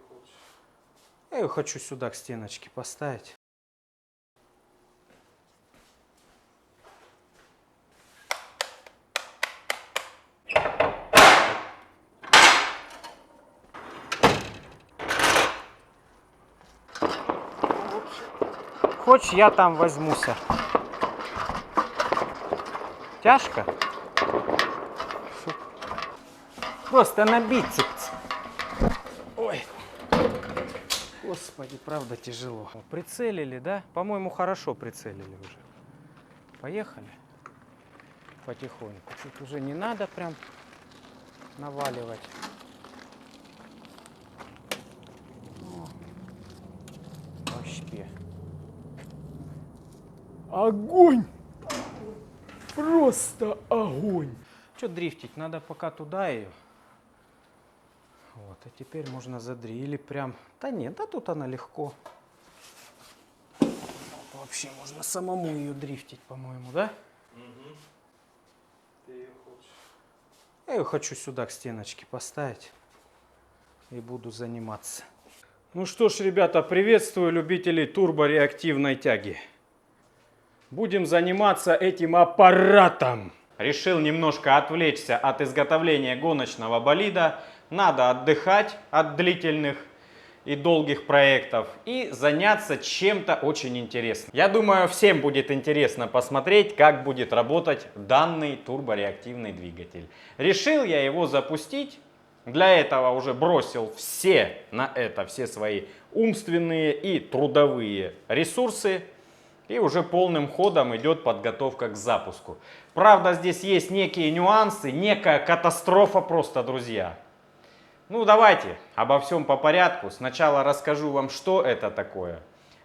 хочешь? Я ее хочу сюда к стеночке поставить. Хочешь, я там возьмуся? Тяжко? Просто на бицепс. Ой. Господи, правда тяжело. Прицелили, да? По-моему, хорошо прицелили уже. Поехали. Потихоньку. Чуть уже не надо прям наваливать. Вообще. Огонь! Просто огонь! Что дрифтить? Надо пока туда ее. Вот, а теперь можно задрили прям. Да нет, да тут она легко. Вообще можно самому ее дрифтить, по-моему, да? Угу. Ты ее хочешь? Я ее хочу сюда к стеночке поставить. И буду заниматься. Ну что ж, ребята, приветствую любителей турбореактивной тяги. Будем заниматься этим аппаратом. Решил немножко отвлечься от изготовления гоночного болида. Надо отдыхать от длительных и долгих проектов и заняться чем-то очень интересным. Я думаю, всем будет интересно посмотреть, как будет работать данный турбореактивный двигатель. Решил я его запустить. Для этого уже бросил все свои умственные и трудовые ресурсы. И уже полным ходом идет подготовка к запуску. Правда, здесь есть некие нюансы, некая катастрофа просто, друзья. Ну, давайте обо всем по порядку. Сначала расскажу вам, что это такое,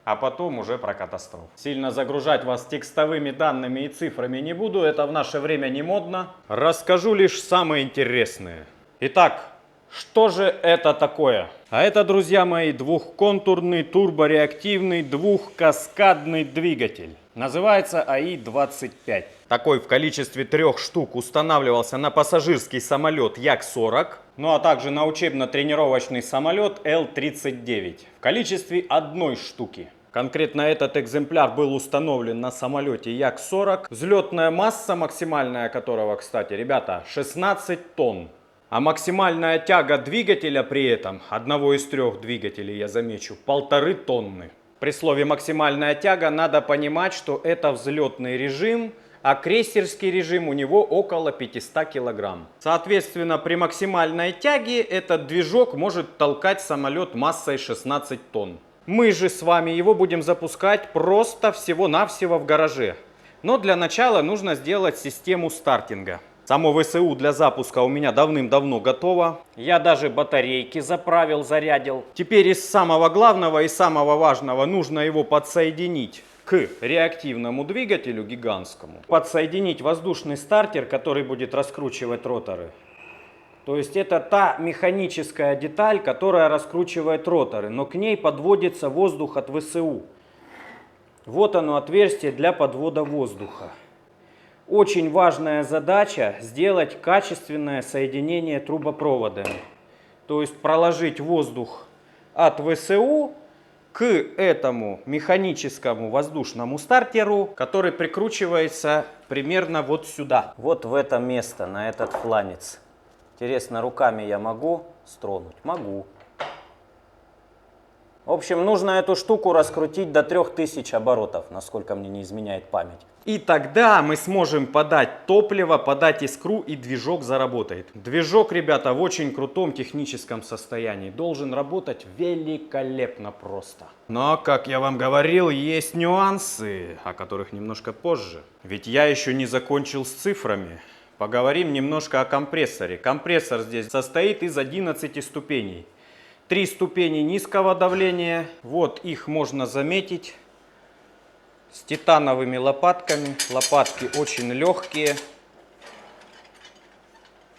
а потом уже про катастрофу. Сильно загружать вас текстовыми данными и цифрами не буду, это в наше время не модно. Расскажу лишь самое интересное. Итак, что же это такое? А это, друзья мои, двухконтурный турбореактивный двухкаскадный двигатель. Называется АИ-25. Такой в количестве 3 штук устанавливался на пассажирский самолет Як-40, ну а также на учебно-тренировочный самолет Л-39 в количестве 1 штуки. Конкретно этот экземпляр был установлен на самолете Як-40. Взлетная масса максимальная которого, кстати, ребята, 16 тонн. А максимальная тяга двигателя при этом, одного из 3 двигателей, я замечу, 1,5 тонны. При слове максимальная тяга надо понимать, что это взлетный режим, а крейсерский режим у него около 500 килограмм. Соответственно, при максимальной тяге этот движок может толкать самолет массой 16 тонн. Мы же с вами его будем запускать просто всего-навсего в гараже. Но для начала нужно сделать систему стартинга. Само ВСУ для запуска у меня давным-давно готово. Я даже батарейки заправил, зарядил. Теперь из самого главного и самого важного нужно его подсоединить к реактивному двигателю гигантскому. Подсоединить воздушный стартер, который будет раскручивать роторы. То есть это та механическая деталь, которая раскручивает роторы, но к ней подводится воздух от ВСУ. Вот оно, отверстие для подвода воздуха. Очень важная задача сделать качественное соединение трубопроводами. То есть проложить воздух от ВСУ к этому механическому воздушному стартеру, который прикручивается примерно вот сюда. Вот в это место, на этот фланец. Интересно, руками я могу стронуть? Могу. В общем, нужно эту штуку раскрутить до 3000 оборотов, насколько мне не изменяет память. И тогда мы сможем подать топливо, подать искру, и движок заработает. Движок, ребята, в очень крутом техническом состоянии. Должен работать великолепно просто. Но, как я вам говорил, есть нюансы, о которых немножко позже. Ведь я еще не закончил с цифрами. Поговорим немножко о компрессоре. Компрессор здесь состоит из 11 ступеней. 3 ступени низкого давления, вот их можно заметить, с титановыми лопатками, лопатки очень легкие.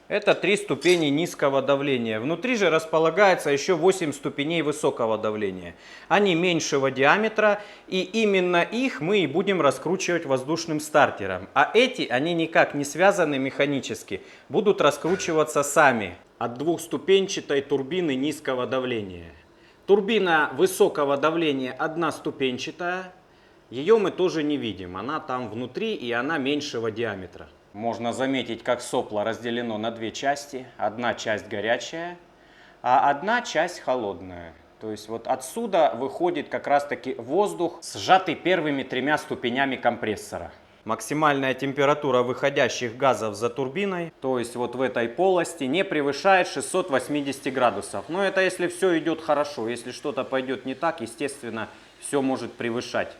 Это 3 ступени низкого давления. Внутри же располагается еще 8 ступеней высокого давления. Они меньшего диаметра, и именно их мы и будем раскручивать воздушным стартером. А эти, они никак не связаны механически, будут раскручиваться сами от двухступенчатой турбины низкого давления. Турбина высокого давления одноступенчатая. Ее мы тоже не видим. Она там внутри и она меньшего диаметра. Можно заметить, как сопло разделено на две части. Одна часть горячая, а одна часть холодная. То есть вот отсюда выходит как раз таки воздух, сжатый первыми тремя ступенями компрессора. Максимальная температура выходящих газов за турбиной, то есть вот в этой полости, не превышает 680 градусов. Но это если все идет хорошо. Если что-то пойдет не так, естественно, все может превышать.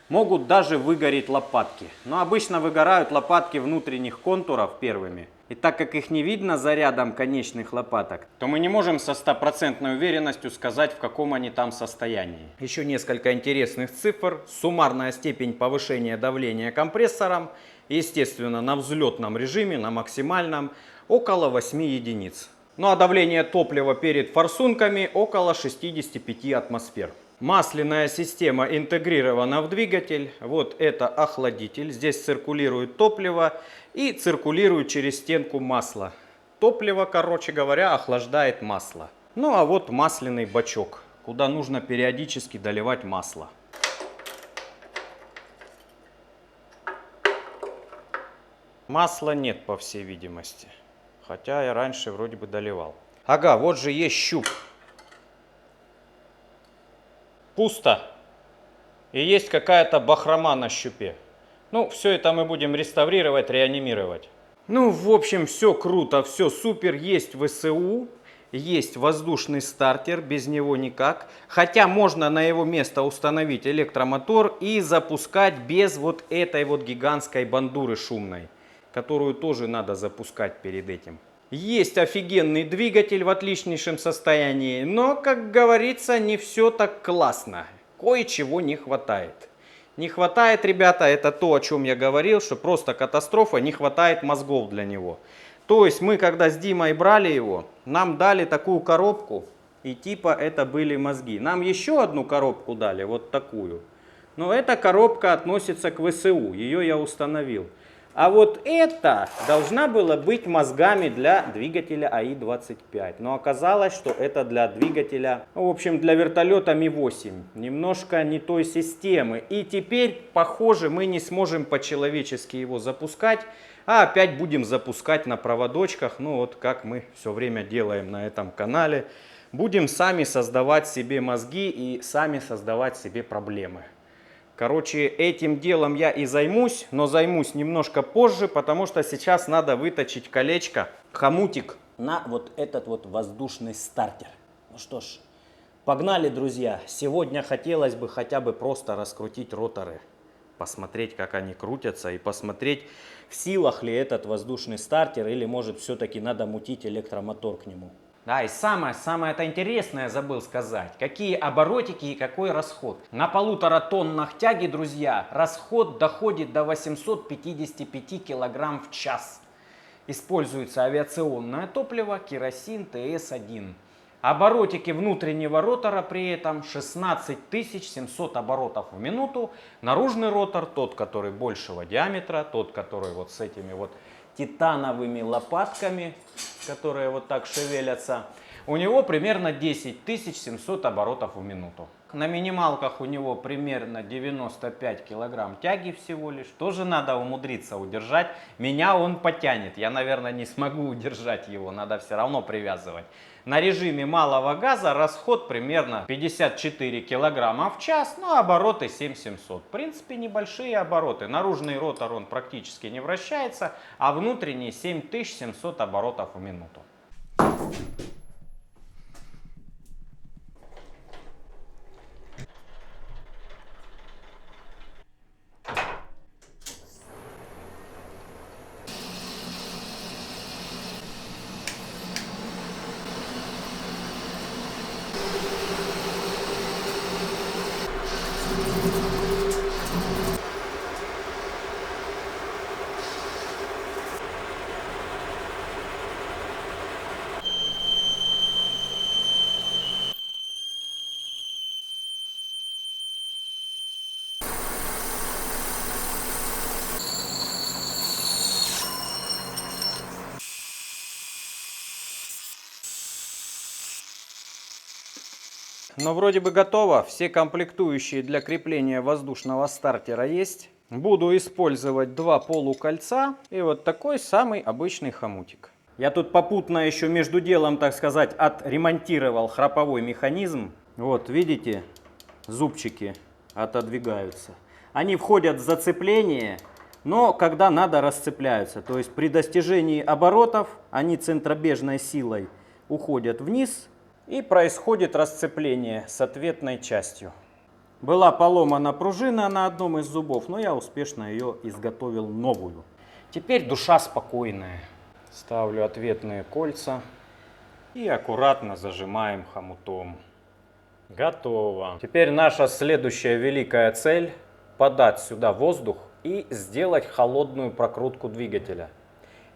Могут даже выгореть лопатки. Но обычно выгорают лопатки внутренних контуров первыми. И так как их не видно за рядом конечных лопаток, то мы не можем со стопроцентной уверенностью сказать, в каком они там состоянии. Еще несколько интересных цифр. Суммарная степень повышения давления компрессором, естественно, на взлетном режиме, на максимальном, около 8 единиц. Ну а давление топлива перед форсунками около 65 атмосфер. Масляная система интегрирована в двигатель. Вот это охладитель. Здесь циркулирует топливо и циркулирует через стенку масло. Топливо, короче говоря, охлаждает масло. Ну а вот масляный бачок, куда нужно периодически доливать масло. Масла нет, по всей видимости. Хотя я раньше вроде бы доливал. Ага, вот же есть щуп. Пусто. И есть какая-то бахрома на щупе. Ну, все это мы будем реставрировать, реанимировать. Ну, в общем, все круто, все супер. Есть ВСУ, есть воздушный стартер, без него никак. Хотя можно на его место установить электромотор и запускать без вот этой вот гигантской бандуры шумной, которую тоже надо запускать перед этим. Есть офигенный двигатель в отличнейшем состоянии, но, как говорится, не все так классно. Кое-чего не хватает. Не хватает, ребята, это то, о чем я говорил, что просто катастрофа, не хватает мозгов для него. То есть мы, когда с Димой брали его, нам дали такую коробку, и типа это были мозги. Нам еще одну коробку дали, вот такую. Но эта коробка относится к ВСУ, ее я установил. А вот это должна была быть мозгами для двигателя АИ-25. Но оказалось, что это для двигателя, в общем, для вертолета Ми-8. Немножко не той системы. И теперь, похоже, мы не сможем по-человечески его запускать, а опять будем запускать на проводочках. Ну вот как мы все время делаем на этом канале. Будем сами создавать себе мозги и сами создавать себе проблемы. Короче, этим делом я и займусь, но займусь немножко позже, потому что сейчас надо выточить колечко, хомутик на вот этот вот воздушный стартер. Ну что ж, погнали, друзья. Сегодня хотелось бы хотя бы просто раскрутить роторы, посмотреть, как они крутятся и посмотреть, в силах ли этот воздушный стартер или может все-таки надо мутить электромотор к нему. Да, и самое это интересное забыл сказать. Какие оборотики и какой расход. На 1,5 тоннах тяги, друзья, расход доходит до 855 килограмм в час. Используется авиационное топливо, керосин ТС-1. Оборотики внутреннего ротора при этом 16 700 оборотов в минуту. Наружный ротор, тот, который большего диаметра, тот, который вот с этими вот титановыми лопатками, которые вот так шевелятся, у него примерно 10 700 оборотов в минуту. На минималках у него примерно 95 килограмм тяги всего лишь. Тоже надо умудриться удержать. Меня он потянет. Я, наверное, не смогу удержать его. Надо все равно привязывать. На режиме малого газа расход примерно 54 килограмма в час, но обороты 7700. В принципе, небольшие обороты. Наружный ротор он практически не вращается, а внутренний 7700 оборотов в минуту. Но вроде бы готово. Все комплектующие для крепления воздушного стартера есть. Буду использовать два полукольца и вот такой самый обычный хомутик. Я тут попутно еще между делом, так сказать, отремонтировал храповой механизм. Вот, видите, зубчики отодвигаются. Они входят в зацепление, но когда надо, расцепляются. То есть при достижении оборотов они центробежной силой уходят вниз и происходит расцепление с ответной частью. Была поломана пружина на одном из зубов, но я успешно ее изготовил новую. Теперь душа спокойная. Ставлю ответные кольца и аккуратно зажимаем хомутом. Готово. Теперь наша следующая великая цель — подать сюда воздух и сделать холодную прокрутку двигателя.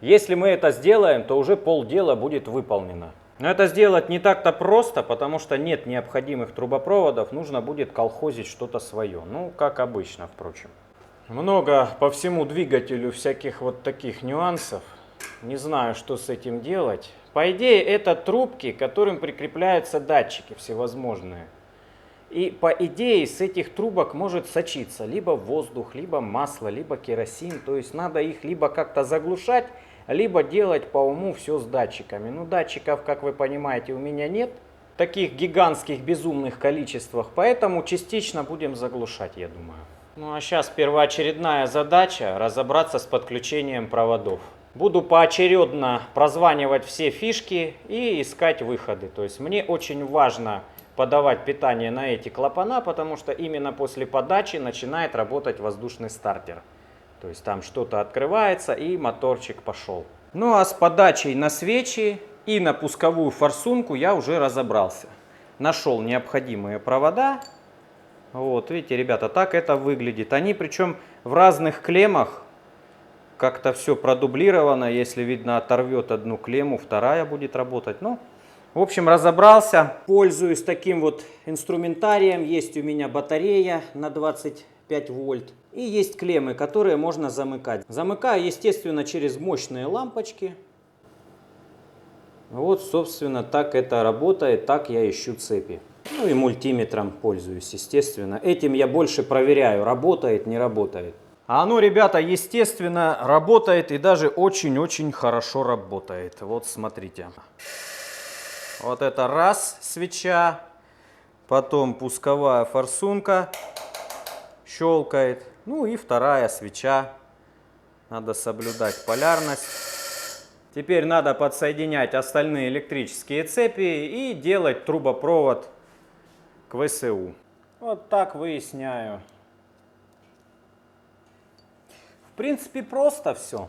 Если мы это сделаем, то уже полдела будет выполнено. Но это сделать не так-то просто, потому что нет необходимых трубопроводов, нужно будет колхозить что-то свое. Ну, как обычно, впрочем. Много по всему двигателю всяких вот таких нюансов. Не знаю, что с этим делать. По идее, это трубки, к которым прикрепляются датчики всевозможные. И по идее, с этих трубок может сочиться либо воздух, либо масло, либо керосин. То есть надо их либо как-то заглушать, либо делать по уму все с датчиками. Ну, датчиков, как вы понимаете, у меня нет в таких гигантских безумных количествах, поэтому частично будем заглушать, я думаю. Ну а сейчас первоочередная задача — разобраться с подключением проводов. Буду поочередно прозванивать все фишки и искать выходы. То есть мне очень важно подавать питание на эти клапана, потому что именно после подачи начинает работать воздушный стартер. То есть там что-то открывается и моторчик пошел. Ну а с подачей на свечи и на пусковую форсунку я уже разобрался. Нашел необходимые провода. Вот, видите, ребята, так это выглядит. Они причем в разных клеммах. Как-то все продублировано. Если видно, оторвет одну клемму, вторая будет работать. Ну, в общем, разобрался. Пользуюсь таким вот инструментарием. Есть у меня батарея на 25 вольт. И есть клеммы, которые можно замыкать. Замыкаю, естественно, через мощные лампочки. Вот, собственно, так это работает. Так я ищу цепи. Ну и мультиметром пользуюсь, естественно. Этим я больше проверяю, работает, не работает. А оно, ребята, естественно, работает и даже очень-очень хорошо работает. Вот, смотрите. Вот это раз свеча, потом пусковая форсунка щелкает. Ну и вторая свеча. Надо соблюдать полярность. Теперь надо подсоединять остальные электрические цепи и делать трубопровод к ВСУ. Вот так выясняю. В принципе, просто все.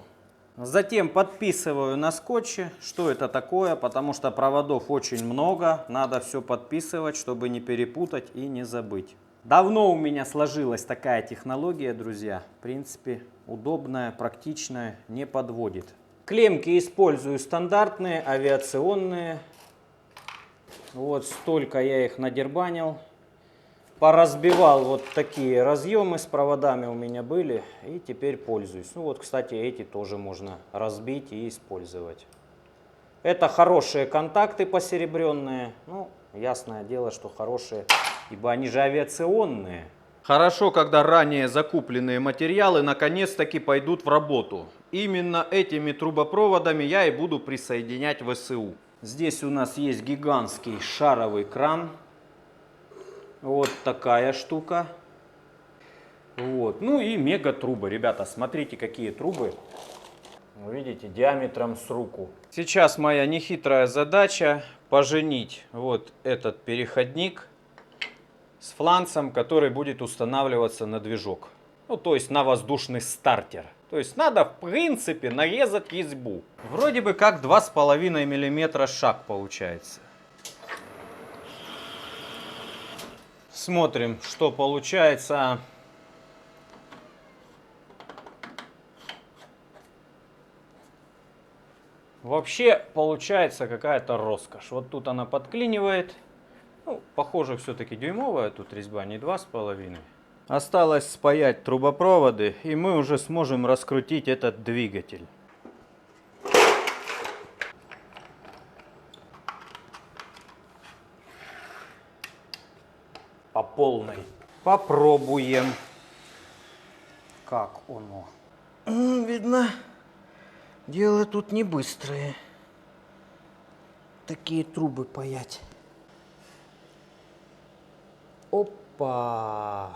Затем подписываю на скотче, что это такое, потому что проводов очень много. Надо все подписывать, чтобы не перепутать и не забыть. Давно у меня сложилась такая технология, друзья. В принципе, удобная, практичная, не подводит. Клеммки использую стандартные, авиационные. Вот столько я их надербанил. Поразбивал вот такие разъемы с проводами у меня были. И теперь пользуюсь. Ну вот, кстати, эти тоже можно разбить и использовать. Это хорошие контакты посеребренные. Ну, ясное дело, что хорошие, ибо они же авиационные. Хорошо, когда ранее закупленные материалы наконец-таки пойдут в работу. Именно этими трубопроводами я и буду присоединять ВСУ. Здесь у нас есть гигантский шаровый кран. Вот такая штука. Вот. Ну и мегатрубы. Ребята, смотрите, какие трубы. Видите, диаметром с руку. Сейчас моя нехитрая задача поженить вот этот переходник с фланцем, который будет устанавливаться на движок. Ну, то есть на воздушный стартер. То есть надо, в принципе, нарезать резьбу. Вроде бы как 2,5 мм шаг получается. Смотрим, что получается. Вообще получается какая-то роскошь. Вот тут она подклинивает. Ну, похоже, все-таки дюймовая тут резьба, не 2,5. Осталось спаять трубопроводы, и мы уже сможем раскрутить этот двигатель. по полной. Попробуем, как оно. Видно, дело тут не быстрое. Такие трубы паять. Опа!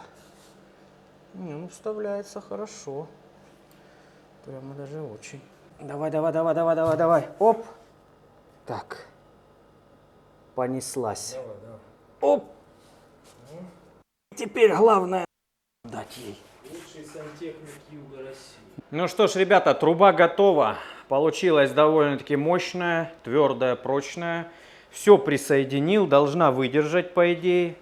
Не, ну вставляется хорошо. Прямо даже очень. Давай, давай, давай, давай, давай, давай. Оп! Так. Понеслась. Давай, давай. Оп! Теперь главное дать ей. Лучший сантехник Юга России. Ну что ж, ребята, труба готова. Получилась довольно-таки мощная, твердая, прочная. Все присоединил, должна выдержать, по идее.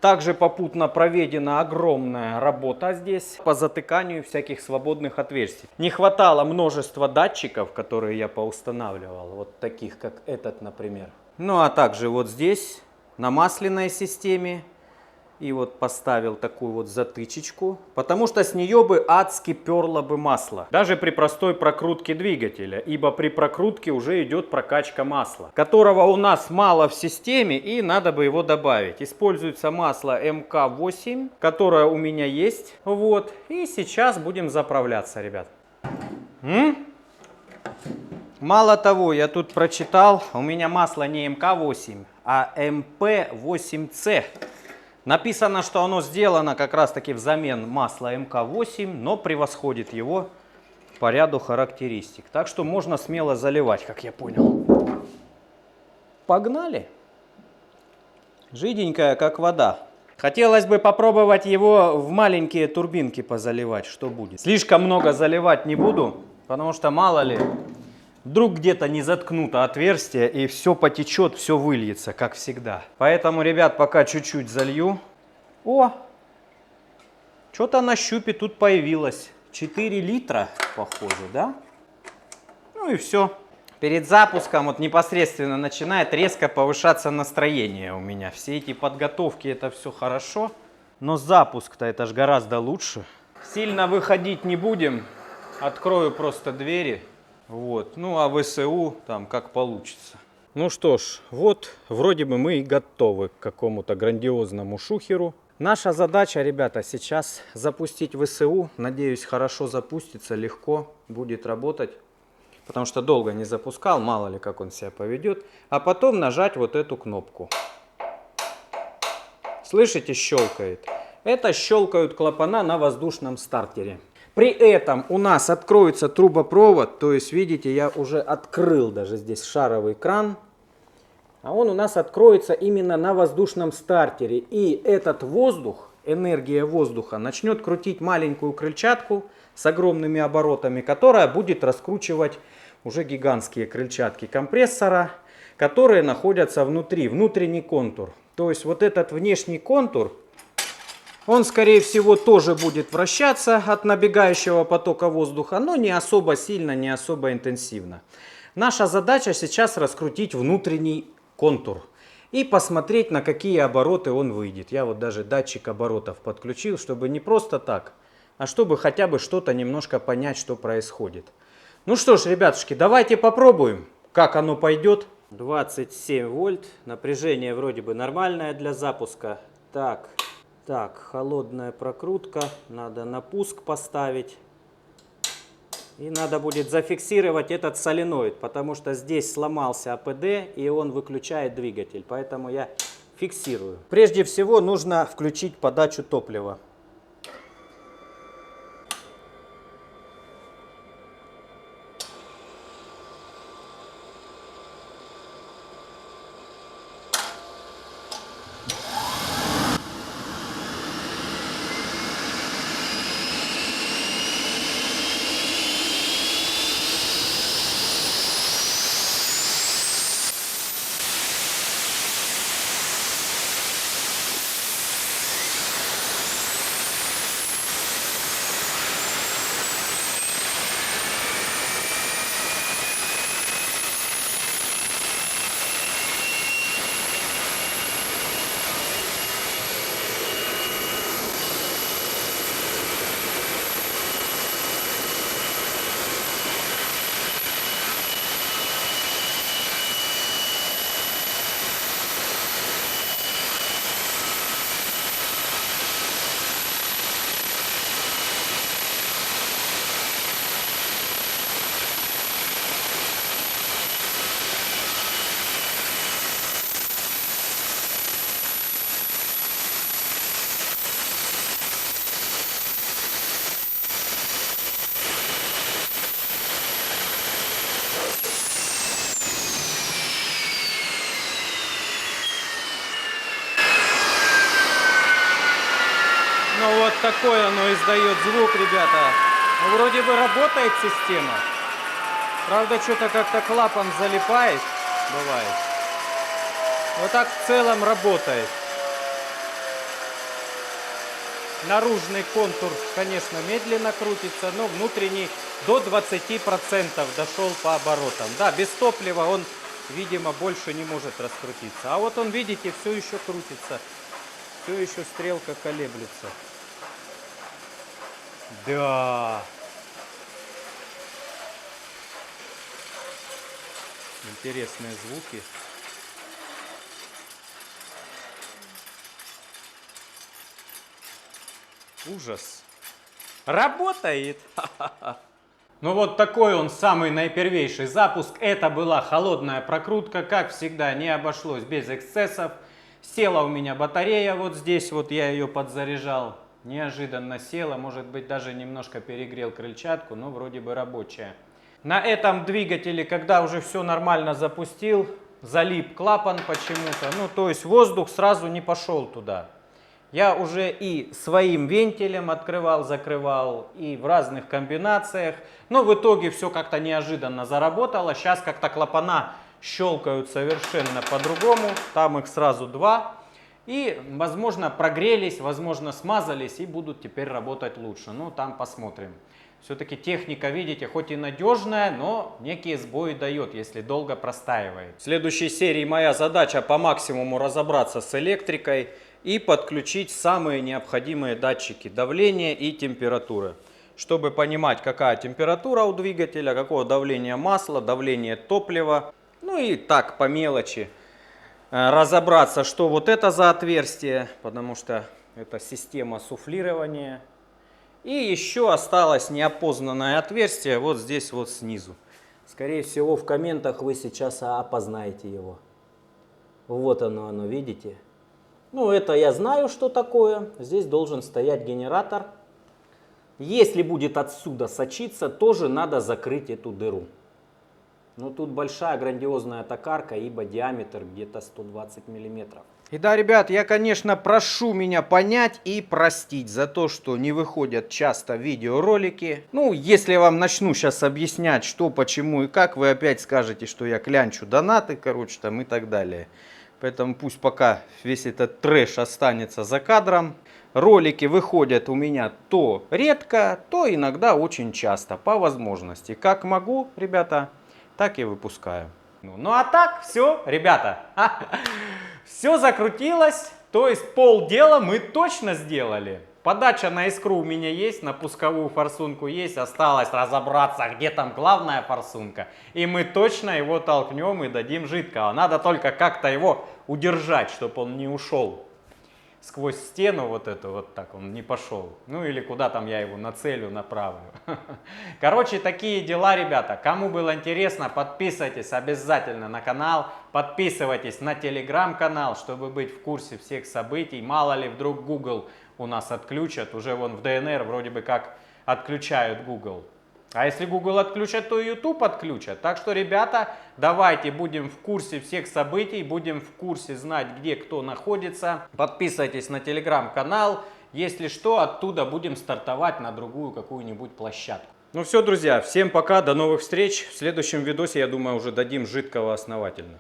Также попутно проведена огромная работа здесь по затыканию всяких свободных отверстий. Не хватало множества датчиков, которые я поустанавливал, вот таких, как этот, например. Ну а также вот здесь, на масляной системе. И вот поставил такую вот затычечку, потому что с нее бы адски перло бы масло. Даже при простой прокрутке двигателя, ибо при прокрутке уже идет прокачка масла, которого у нас мало в системе и надо бы его добавить. Используется масло МК-8, которое у меня есть. Вот. И сейчас будем заправляться, ребят. Мало того, я тут прочитал, у меня масло не МК-8, а МП-8С. Написано, что оно сделано как раз таки взамен масла МК-8, но превосходит его по ряду характеристик. Так что можно смело заливать, как я понял. Погнали! Жиденькая, как вода. Хотелось бы попробовать его в маленькие турбинки позаливать, что будет. Слишком много заливать не буду, потому что мало ли, вдруг где-то не заткнуто отверстие и все потечет, все выльется, как всегда. Поэтому, ребят, пока чуть-чуть залью. О, что-то на щупе тут появилось. 4 литра, похоже, да? Ну и все. Перед запуском вот непосредственно начинает резко повышаться настроение у меня. Все эти подготовки, это все хорошо. Но запуск-то это ж гораздо лучше. Сильно выходить не будем. Открою просто двери. Вот. Ну а ВСУ там как получится. Ну что ж, вот вроде бы мы и готовы к какому-то грандиозному шухеру. Наша задача, ребята, сейчас запустить ВСУ. Надеюсь, хорошо запустится, легко будет работать. Потому что долго не запускал, мало ли как он себя поведет. А потом нажать вот эту кнопку. Слышите, щелкает? Это щелкают клапана на воздушном стартере. При этом у нас откроется трубопровод, то есть, видите, я уже открыл даже здесь шаровый кран. А он у нас откроется именно на воздушном стартере. И этот воздух, энергия воздуха, начнет крутить маленькую крыльчатку с огромными оборотами, которая будет раскручивать уже гигантские крыльчатки компрессора, которые находятся внутри, внутренний контур. То есть вот этот внешний контур, он, скорее всего, тоже будет вращаться от набегающего потока воздуха, но не особо сильно, не особо интенсивно. Наша задача сейчас раскрутить внутренний контур и посмотреть, на какие обороты он выйдет. Я вот даже датчик оборотов подключил, чтобы не просто так, а чтобы хотя бы что-то немножко понять, что происходит. Ну что ж, ребятушки, давайте попробуем, как оно пойдет. 27 вольт, напряжение вроде бы нормальное для запуска. Так, холодная прокрутка, надо на пуск поставить. И надо будет зафиксировать этот соленоид, потому что здесь сломался АПД и он выключает двигатель. Поэтому я фиксирую. Прежде всего нужно включить подачу топлива. вот такой оно издает звук, ребята. Ну, вроде бы работает система. Правда, что-то как-то клапан залипает, бывает. Вот так в целом работает. Наружный контур, конечно, медленно крутится, но внутренний до 20% дошел по оборотам. Да, без топлива он, видимо, больше не может раскрутиться. А вот он, видите, все еще крутится. Все еще стрелка колеблется. Да. Интересные звуки. Ужас. Работает. Ну вот такой он самый наипервейший запуск. Это была холодная прокрутка. Как всегда, не обошлось без эксцессов. Села у меня батарея вот здесь. Вот я ее подзаряжал. Неожиданно села. Может быть, даже немножко перегрел крыльчатку. Но вроде бы рабочая. На этом двигателе, когда уже все нормально запустил, залип клапан почему-то. Ну, то есть воздух сразу не пошел туда. Я уже и своим вентилем открывал, закрывал, и в разных комбинациях. Но в итоге все как-то неожиданно заработало. Сейчас как-то клапана щелкают совершенно по-другому. Там их сразу два. И, возможно, прогрелись, возможно, смазались и будут теперь работать лучше. Ну, там посмотрим. Все-таки техника, видите, хоть и надежная, но некие сбои дает, если долго простаивает. В следующей серии моя задача по максимуму разобраться с электрикой и подключить самые необходимые датчики давления и температуры, чтобы понимать, какая температура у двигателя, какое давление масла, давление топлива. Ну и так по мелочи разобраться, что вот это за отверстие, потому что это система суфлирования. И еще осталось неопознанное отверстие вот здесь вот снизу. Скорее всего, в комментах вы сейчас опознаете его. Вот оно, видите? Ну, это я знаю, что такое. Здесь должен стоять генератор. Если будет отсюда сочиться, тоже надо закрыть эту дыру. Но тут большая грандиозная токарка, ибо диаметр где-то 120 миллиметров. И да, ребят, я, конечно, прошу меня понять и простить за то, что не выходят часто видеоролики. Ну, если я вам начну сейчас объяснять, что, почему и как, вы опять скажете, что я клянчу донаты, короче, там и так далее. Поэтому пусть пока весь этот трэш останется за кадром. Ролики выходят у меня то редко, то иногда очень часто, по возможности. Как могу, ребята, так и выпускаю. Ну а так, все, ребята, все закрутилось, то есть полдела мы точно сделали. Подача на искру у меня есть, на пусковую форсунку есть, осталось разобраться, где там главная форсунка. И мы точно его толкнем и дадим жидкого. Надо только как-то его удержать, чтобы он не ушел сквозь стену вот эту, вот так он не пошел. Ну или куда там я его нацелю, направлю. Короче, такие дела, ребята. Кому было интересно, подписывайтесь обязательно на канал. Подписывайтесь на телеграм-канал, чтобы быть в курсе всех событий. Мало ли, вдруг Google у нас отключат. Уже вон в ДНР вроде бы как отключают Google. А если Google отключат, то и YouTube отключат. Так что, ребята, давайте будем в курсе всех событий, будем в курсе знать, где кто находится. Подписывайтесь на телеграм-канал. Если что, оттуда будем стартовать на другую какую-нибудь площадку. Ну все, друзья, всем пока, до новых встреч. В следующем видосе, я думаю, уже дадим жидкого основательно.